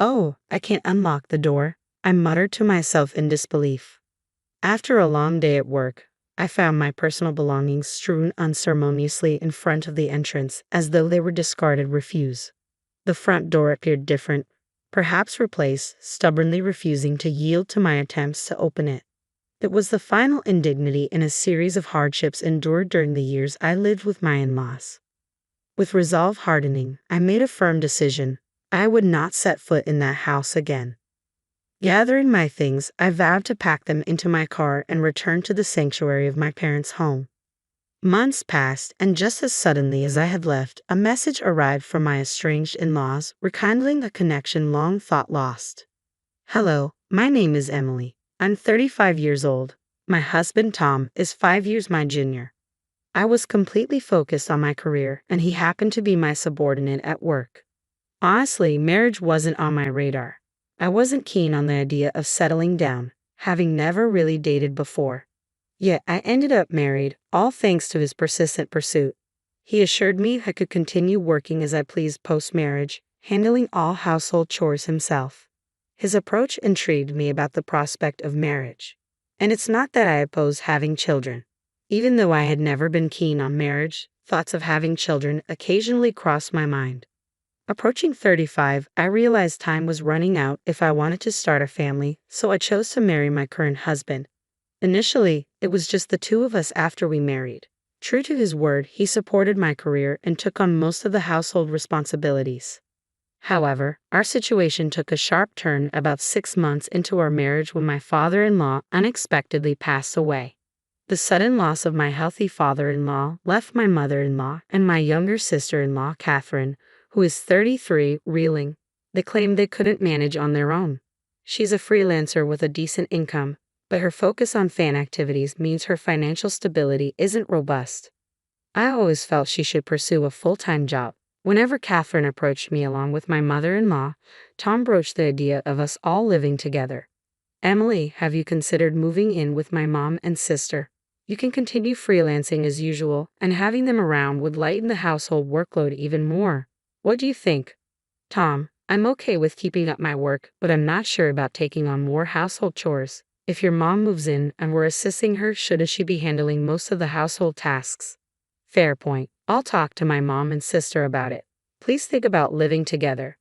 Oh, I can't unlock the door, I muttered to myself in disbelief. After a long day at work, I found my personal belongings strewn unceremoniously in front of the entrance as though they were discarded refuse. The front door appeared different, perhaps replaced, stubbornly refusing to yield to my attempts to open it. It was the final indignity in a series of hardships endured during the years I lived with my in-laws. With resolve hardening, I made a firm decision. I would not set foot in that house again. Gathering my things, I vowed to pack them into my car and return to the sanctuary of my parents' home. Months passed, and just as suddenly as I had left, a message arrived from my estranged in-laws, rekindling a connection long thought lost. Hello, my name is Emily. I'm 35 years old. My husband, Tom, is 5 years my junior. I was completely focused on my career, and he happened to be my subordinate at work. Honestly, marriage wasn't on my radar. I wasn't keen on the idea of settling down, having never really dated before. Yet I ended up married, all thanks to his persistent pursuit. He assured me I could continue working as I pleased post-marriage, handling all household chores himself. His approach intrigued me about the prospect of marriage. And it's not that I oppose having children. Even though I had never been keen on marriage, thoughts of having children occasionally crossed my mind. Approaching 35, I realized time was running out if I wanted to start a family, so I chose to marry my current husband. Initially, it was just the two of us after we married. True to his word, he supported my career and took on most of the household responsibilities. However, our situation took a sharp turn about 6 months into our marriage when my father-in-law unexpectedly passed away. The sudden loss of my healthy father-in-law left my mother-in-law and my younger sister-in-law, Catherine, who is 33, reeling. They claimed they couldn't manage on their own. She's a freelancer with a decent income, but her focus on fan activities means her financial stability isn't robust. I always felt she should pursue a full-time job. Whenever Catherine approached me along with my mother-in-law, Tom broached the idea of us all living together. Emily, have you considered moving in with my mom and sister? You can continue freelancing as usual, and having them around would lighten the household workload even more. What do you think? Tom, I'm okay with keeping up my work, but I'm not sure about taking on more household chores. If your mom moves in and we're assisting her, shouldn't she be handling most of the household tasks? Fair point. I'll talk to my mom and sister about it. Please think about living together.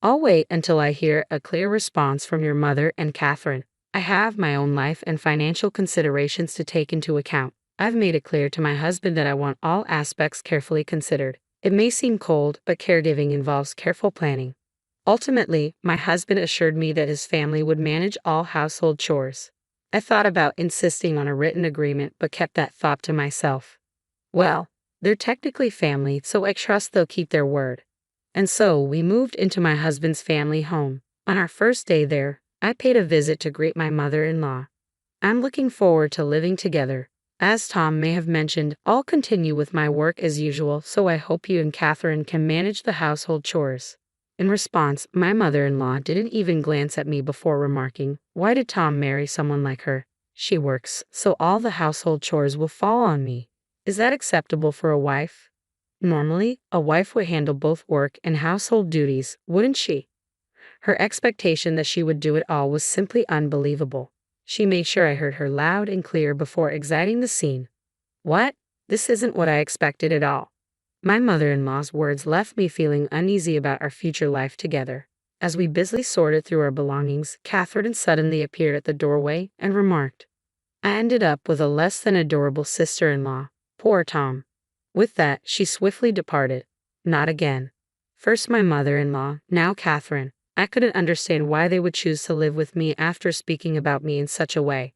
I'll wait until I hear a clear response from your mother and Catherine. I have my own life and financial considerations to take into account. I've made it clear to my husband that I want all aspects carefully considered. It may seem cold, but caregiving involves careful planning. Ultimately, my husband assured me that his family would manage all household chores. I thought about insisting on a written agreement, but kept that thought to myself. Well, they're technically family, so I trust they'll keep their word. And so we moved into my husband's family home. On our first day there, I paid a visit to greet my mother-in-law. I'm looking forward to living together. As Tom may have mentioned, I'll continue with my work as usual, so I hope you and Catherine can manage the household chores. In response, my mother-in-law didn't even glance at me before remarking, "Why did Tom marry someone like her? She works, so all the household chores will fall on me. Is that acceptable for a wife? Normally, a wife would handle both work and household duties, wouldn't she?" Her expectation that she would do it all was simply unbelievable. She made sure I heard her loud and clear before exiting the scene. What? This isn't what I expected at all. My mother-in-law's words left me feeling uneasy about our future life together. As we busily sorted through our belongings, Catherine suddenly appeared at the doorway and remarked, "I ended up with a less than adorable sister-in-law. Poor Tom." With that, she swiftly departed. Not again. First my mother-in-law, now Catherine. I couldn't understand why they would choose to live with me after speaking about me in such a way.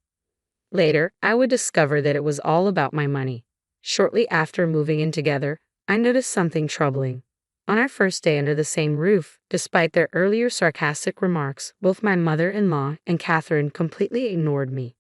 Later, I would discover that it was all about my money. Shortly after moving in together, I noticed something troubling. On our first day under the same roof, despite their earlier sarcastic remarks, both my mother-in-law and Catherine completely ignored me.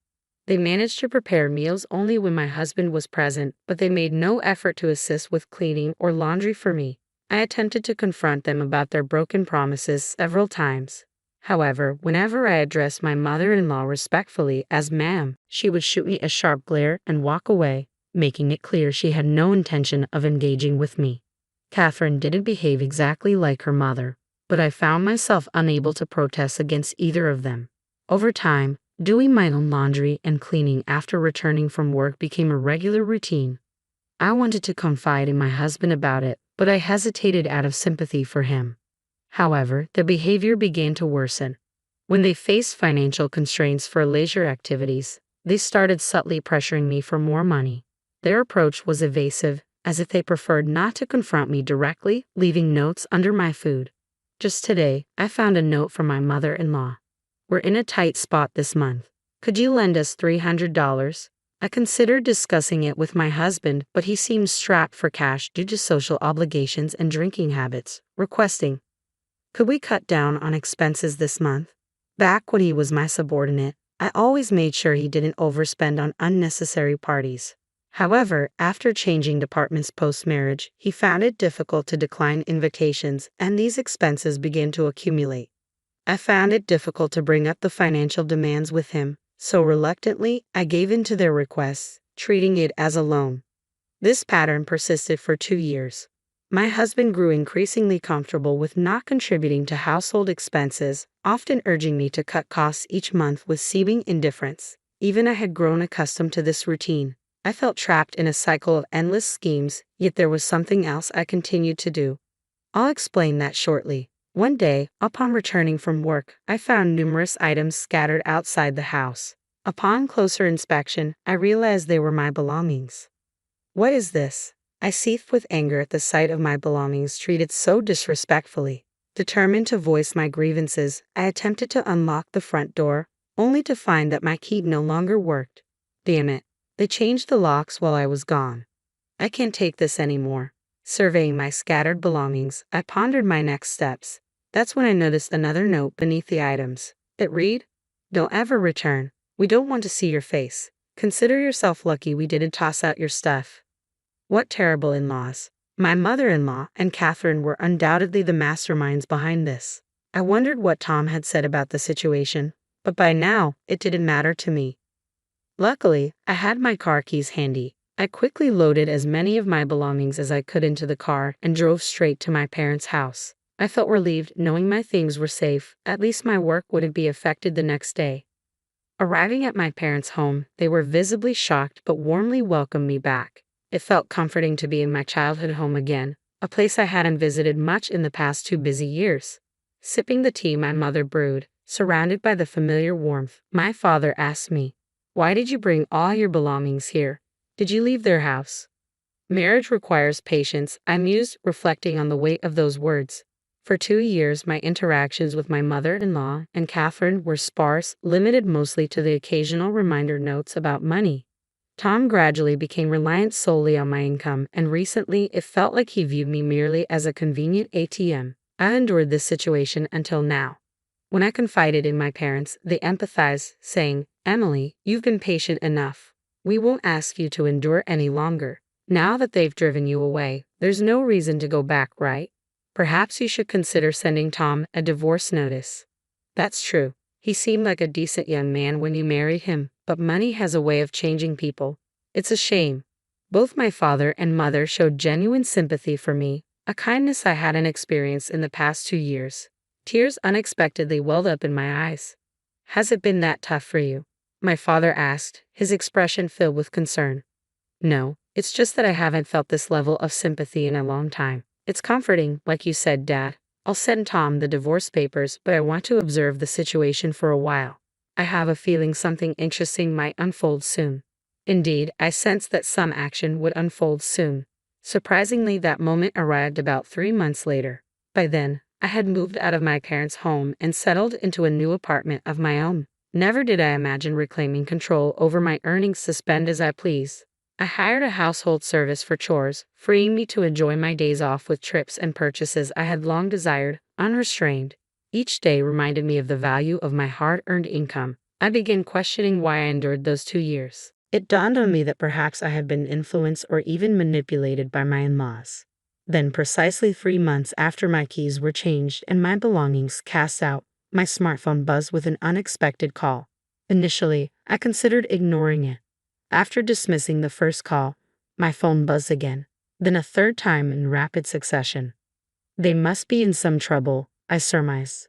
They managed to prepare meals only when my husband was present, but they made no effort to assist with cleaning or laundry for me. I attempted to confront them about their broken promises several times. However, whenever I addressed my mother-in-law respectfully as ma'am, she would shoot me a sharp glare and walk away, making it clear she had no intention of engaging with me. Catherine didn't behave exactly like her mother. but I found myself unable to protest against either of them. Over time, doing my own laundry and cleaning after returning from work became a regular routine. I wanted to confide in my husband about it, but I hesitated out of sympathy for him. However, the behavior began to worsen. When they faced financial constraints for leisure activities, they started subtly pressuring me for more money. Their approach was evasive, as if they preferred not to confront me directly, leaving notes under my food. Just today, I found a note from my mother-in-law. "We're in a tight spot this month. Could you lend us $300? I considered discussing it with my husband, but he seemed strapped for cash due to social obligations and drinking habits, requesting, "Could we cut down on expenses this month?" Back when he was my subordinate, I always made sure he didn't overspend on unnecessary parties. However, after changing departments post-marriage, he found it difficult to decline invitations, and these expenses began to accumulate. I found it difficult to bring up the financial demands with him, so reluctantly, I gave in to their requests, treating it as a loan. This pattern persisted for 2 years. My husband grew increasingly comfortable with not contributing to household expenses, often urging me to cut costs each month with seeming indifference. Even I had grown accustomed to this routine. I felt trapped in a cycle of endless schemes, yet there was something else I continued to do. I'll explain that shortly. One day, upon returning from work, I found numerous items scattered outside the house. Upon closer inspection, I realized they were my belongings. "What is this?" I seethed with anger at the sight of my belongings treated so disrespectfully. Determined to voice my grievances, I attempted to unlock the front door, only to find that my key no longer worked. Damn it. They changed the locks while I was gone. I can't take this anymore. Surveying my scattered belongings, I pondered my next steps. That's when I noticed another note beneath the items. It read, "Don't ever return. We don't want to see your face. Consider yourself lucky we didn't toss out your stuff." What terrible in-laws. My mother-in-law and Catherine were undoubtedly the masterminds behind this. I wondered what Tom had said about the situation, but by now, it didn't matter to me. Luckily, I had my car keys handy. I quickly loaded as many of my belongings as I could into the car and drove straight to my parents' house. I felt relieved knowing my things were safe. At least my work wouldn't be affected the next day. Arriving at my parents' home, they were visibly shocked but warmly welcomed me back. It felt comforting to be in my childhood home again, a place I hadn't visited much in the past 2 busy years. Sipping the tea my mother brewed, surrounded by the familiar warmth, my father asked me, "Why did you bring all your belongings here? Did you leave their house?" Marriage requires patience, I mused, reflecting on the weight of those words. For 2 years, my interactions with my mother-in-law and Catherine were sparse, limited mostly to the occasional reminder notes about money. Tom gradually became reliant solely on my income, and recently it felt like he viewed me merely as a convenient ATM. I endured this situation until now. When I confided in my parents, they empathized, saying, "Emily, you've been patient enough. We won't ask you to endure any longer. Now that they've driven you away, there's no reason to go back, right? Perhaps you should consider sending Tom a divorce notice." That's true. He seemed like a decent young man when you married him, but money has a way of changing people. It's a shame. Both my father and mother showed genuine sympathy for me, a kindness I hadn't experienced in the past 2 years. Tears unexpectedly welled up in my eyes. "Has it been that tough for you?" my father asked, his expression filled with concern. "No, it's just that I haven't felt this level of sympathy in a long time. It's comforting, like you said, Dad. I'll send Tom the divorce papers, but I want to observe the situation for a while. I have a feeling something interesting might unfold soon." Indeed, I sensed that some action would unfold soon. Surprisingly, that moment arrived about 3 months later. By then, I had moved out of my parents' home and settled into a new apartment of my own. Never did I imagine reclaiming control over my earnings to spend as I please. I hired a household service for chores, freeing me to enjoy my days off with trips and purchases I had long desired, unrestrained. Each day reminded me of the value of my hard-earned income. I began questioning why I endured those 2 years. It dawned on me that perhaps I had been influenced or even manipulated by my in-laws. Then, precisely 3 months after my keys were changed and my belongings cast out, my smartphone buzzed with an unexpected call. Initially, I considered ignoring it. After dismissing the first call, my phone buzzed again, then a third time in rapid succession. "They must be in some trouble," I surmised.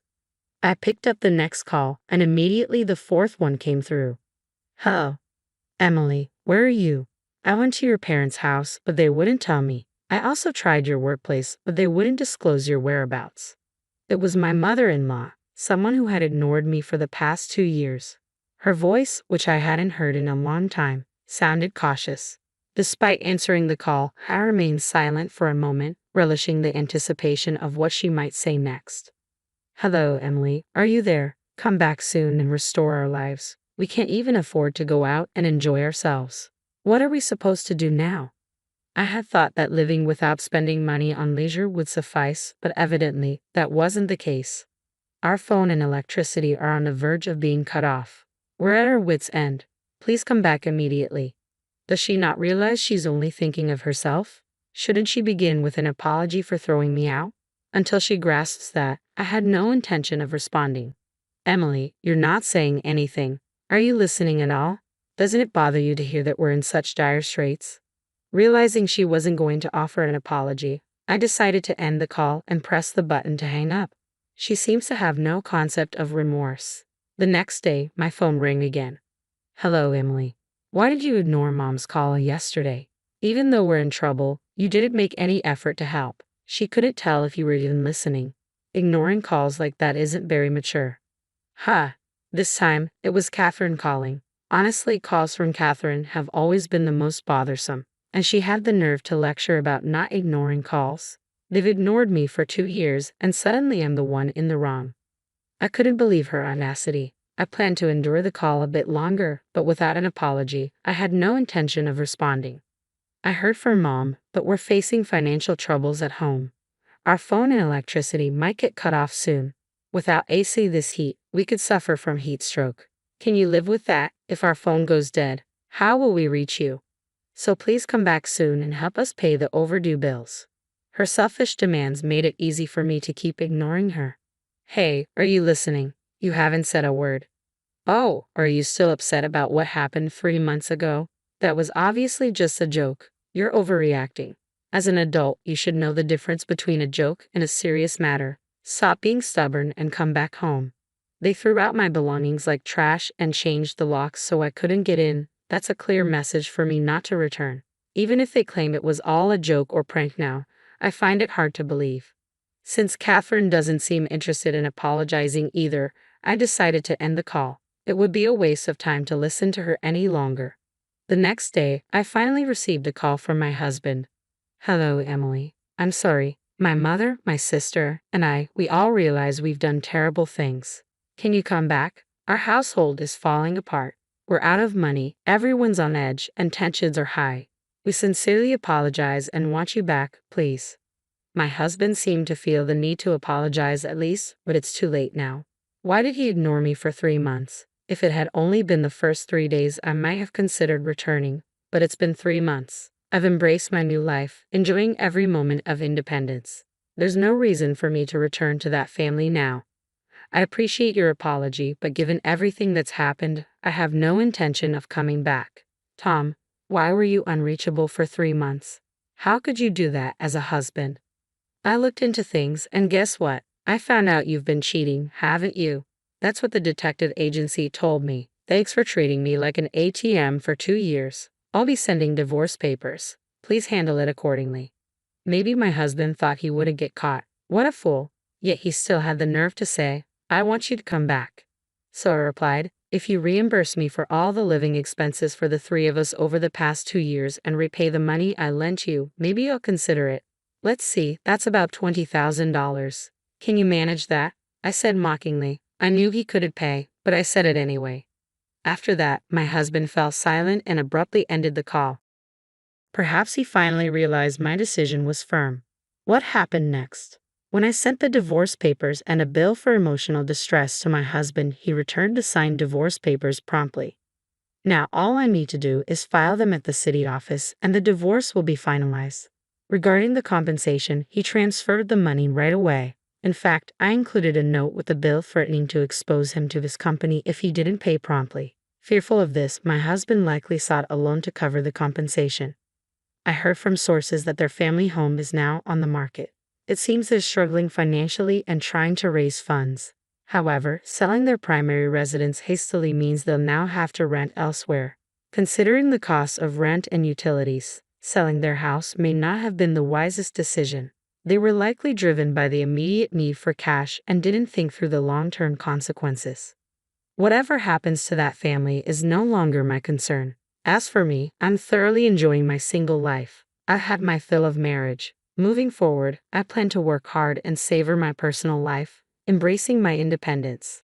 I picked up the next call, and immediately the fourth one came through. Hello, Emily, where are you? I went to your parents' house, but they wouldn't tell me. I also tried your workplace, but they wouldn't disclose your whereabouts. It was my mother-in-law, someone who had ignored me for the past 2 years. Her voice, which I hadn't heard in a long time, sounded cautious. Despite answering the call, I remained silent for a moment, relishing the anticipation of what she might say next. Hello, Emily, are you there? Come back soon and restore our lives. We can't even afford to go out and enjoy ourselves. What are we supposed to do now? I had thought that living without spending money on leisure would suffice, but evidently, that wasn't the case. Our phone and electricity are on the verge of being cut off. We're at our wits' end. Please come back immediately. Does she not realize she's only thinking of herself? Shouldn't she begin with an apology for throwing me out? Until she grasps that, I had no intention of responding. Emily, you're not saying anything. Are you listening at all? Doesn't it bother you to hear that we're in such dire straits? Realizing she wasn't going to offer an apology, I decided to end the call and press the button to hang up. She seems to have no concept of remorse. The next day, my phone rang again. Hello, Emily. Why did you ignore Mom's call yesterday? Even though we're in trouble, you didn't make any effort to help. She couldn't tell if you were even listening. Ignoring calls like that isn't very mature. This time, it was Catherine calling. Honestly, calls from Catherine have always been the most bothersome, and she had the nerve to lecture about not ignoring calls. They've ignored me for 2 years, and suddenly I'm the one in the wrong. I couldn't believe her audacity. I planned to endure the call a bit longer, but without an apology, I had no intention of responding. I heard from Mom, but we're facing financial troubles at home. Our phone and electricity might get cut off soon. Without AC this heat, we could suffer from heat stroke. Can you live with that? If our phone goes dead, how will we reach you? So please come back soon and help us pay the overdue bills. Her selfish demands made it easy for me to keep ignoring her. Hey, are you listening? You haven't said a word. Oh, are you still upset about what happened 3 months ago? That was obviously just a joke. You're overreacting. As an adult, you should know the difference between a joke and a serious matter. Stop being stubborn and come back home. They threw out my belongings like trash and changed the locks so I couldn't get in. That's a clear message for me not to return. Even if they claim it was all a joke or prank now, I find it hard to believe. Since Catherine doesn't seem interested in apologizing either, I decided to end the call. It would be a waste of time to listen to her any longer. The next day, I finally received a call from my husband. Hello, Emily. I'm sorry. My mother, my sister, and we all realize we've done terrible things. Can you come back? Our household is falling apart. We're out of money, everyone's on edge, and tensions are high. We sincerely apologize and want you back, please. My husband seemed to feel the need to apologize at least, but it's too late now. Why did he ignore me for 3 months? If it had only been the first 3 days, I might have considered returning, but it's been 3 months. I've embraced my new life, enjoying every moment of independence. There's no reason for me to return to that family now. I appreciate your apology, but given everything that's happened, I have no intention of coming back. Tom, why were you unreachable for 3 months? How could you do that as a husband? I looked into things, and guess what? I found out you've been cheating, haven't you? That's what the detective agency told me. Thanks for treating me like an ATM for 2 years. I'll be sending divorce papers. Please handle it accordingly. Maybe my husband thought he wouldn't get caught. What a fool. Yet he still had the nerve to say, I want you to come back. So I replied, if you reimburse me for all the living expenses for the 3 of us over the past 2 years and repay the money I lent you, maybe I'll consider it. Let's see, that's about $20,000. Can you manage that? I said mockingly. I knew he couldn't pay, but I said it anyway. After that, my husband fell silent and abruptly ended the call. Perhaps he finally realized my decision was firm. What happened next? When I sent the divorce papers and a bill for emotional distress to my husband, he returned the signed divorce papers promptly. Now all I need to do is file them at the city office and the divorce will be finalized. Regarding the compensation, he transferred the money right away. In fact, I included a note with a bill threatening to expose him to his company if he didn't pay promptly. Fearful of this, my husband likely sought a loan to cover the compensation. I heard from sources that their family home is now on the market. It seems they're struggling financially and trying to raise funds. However, selling their primary residence hastily means they'll now have to rent elsewhere. Considering the cost of rent and utilities, selling their house may not have been the wisest decision. They were likely driven by the immediate need for cash and didn't think through the long-term consequences. Whatever happens to that family is no longer my concern. As for me, I'm thoroughly enjoying my single life. I've had my fill of marriage. Moving forward, I plan to work hard and savor my personal life, embracing my independence.